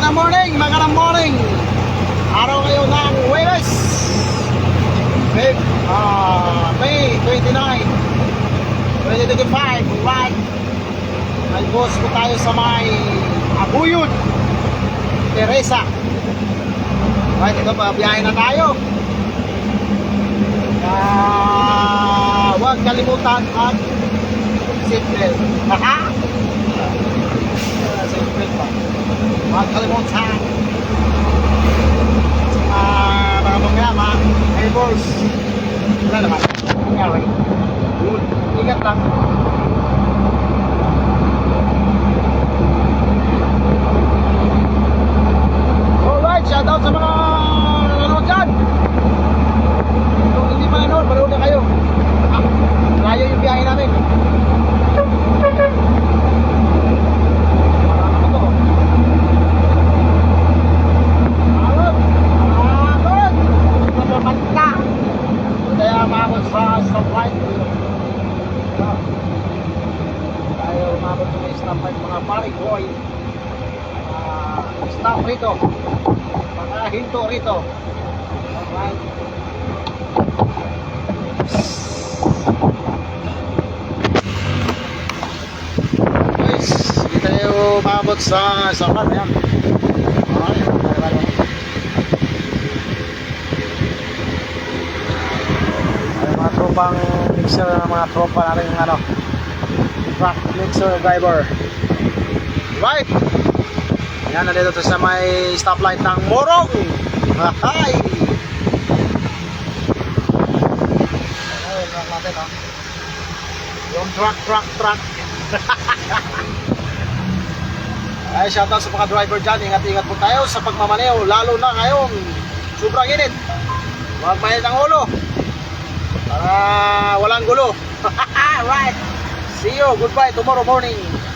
magandang morning. Araw ngayon ng Huwebes, May 29, 2025. Right. Nag-boss po tayo sa may Abuyod, Teresa. Right, ito pa, biyahe na tayo. Huwag kalimutan at seatbelt. Seatbelt pa. Huwag kalimutan. Mga mamaya, mga neighbors. Wala naman. Nangyari. Good. Ingat lang. Alright, shout out sa mga nanonood dyan. Kung hindi pa nanonood, manood na kayo. Malayo yung biyahe namin. Kaya umabot sa stoplight. Tayo umabot sa stoplight, mga paring boy. Stop rito. Mga hinto rito. Alright. Guys, hindi tayo umabot sa stoplight. Ayan. Alright. Tropang mixer ng mga tropa natin yung truck mixer driver. Right. Yan, nandito to sa may stoplight ng Morong. Hi. Truck natin, oh. Yung truck. Ay, shoutout sa mga driver dyan. Ingat-ingat po tayo sa pagmamaneho, lalo na ngayon sobrang init. Huwag mainit ang ulo para walang gulo. Right. See you. Goodbye tomorrow morning.